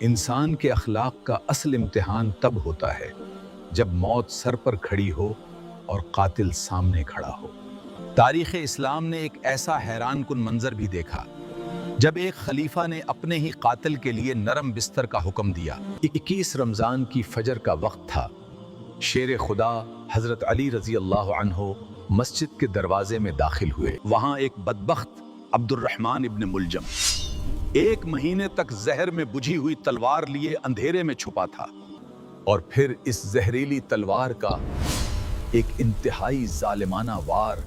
انسان کے اخلاق کا اصل امتحان تب ہوتا ہے جب موت سر پر کھڑی ہو اور قاتل سامنے کھڑا ہو۔ تاریخ اسلام نے ایک ایسا حیران کن منظر بھی دیکھا جب ایک خلیفہ نے اپنے ہی قاتل کے لیے نرم بستر کا حکم دیا۔ 21 رمضان کی فجر کا وقت تھا۔ شیر خدا حضرت علی رضی اللہ عنہ مسجد کے دروازے میں داخل ہوئے۔ وہاں ایک بدبخت عبد الرحمن ابن ملجم 1 مہینے تک زہر میں بجھی ہوئی تلوار لیے اندھیرے میں چھپا تھا، اور پھر اس زہریلی تلوار کا ایک انتہائی ظالمانہ وار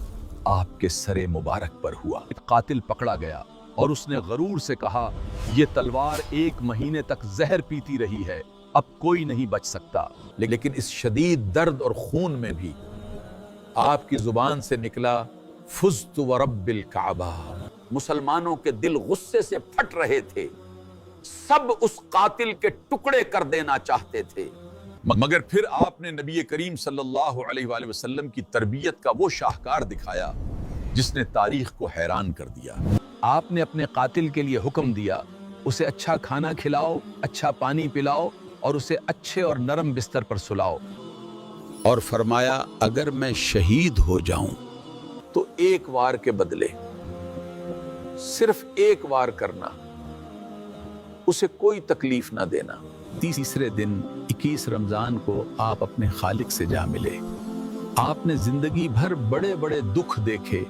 آپ کے سر مبارک پر ہوا۔ قاتل پکڑا گیا اور اس نے غرور سے کہا، یہ تلوار 1 مہینے تک زہر پیتی رہی ہے، اب کوئی نہیں بچ سکتا۔ لیکن اس شدید درد اور خون میں بھی آپ کی زبان سے نکلا، فزت ورب الکعبہ۔ مسلمانوں کے دل غصے سے پھٹ رہے تھے، سب اس قاتل کے ٹکڑے کر دینا چاہتے تھے، مگر پھر آپ نے نبی کریم صلی اللہ علیہ وآلہ وسلم کی تربیت کا وہ شاہکار دکھایا جس نے تاریخ کو حیران کر دیا۔ آپ نے اپنے قاتل کے لیے حکم دیا، اسے اچھا کھانا کھلاؤ، اچھا پانی پلاؤ اور اسے اچھے اور نرم بستر پر سلاؤ، اور فرمایا اگر میں شہید ہو جاؤں تو 1 وار کے بدلے صرف 1 وار کرنا، اسے کوئی تکلیف نہ دینا۔ تیسرے دن 21 رمضان کو آپ اپنے خالق سے جا ملے۔ آپ نے زندگی بھر بڑے بڑے دکھ دیکھے۔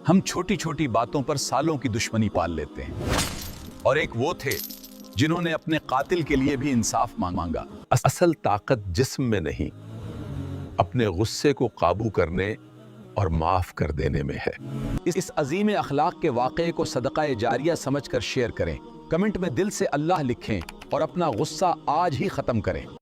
ہم چھوٹی چھوٹی باتوں پر سالوں کی دشمنی پال لیتے ہیں، اور ایک وہ تھے جنہوں نے اپنے قاتل کے لیے بھی انصاف مانگا۔ اصل طاقت جسم میں نہیں، اپنے غصے کو قابو کرنے اور معاف کر دینے میں ہے۔ اس عظیم اخلاق کے واقعے کو صدقہ جاریہ سمجھ کر شیئر کریں، کمنٹ میں دل سے اللہ لکھیں اور اپنا غصہ آج ہی ختم کریں۔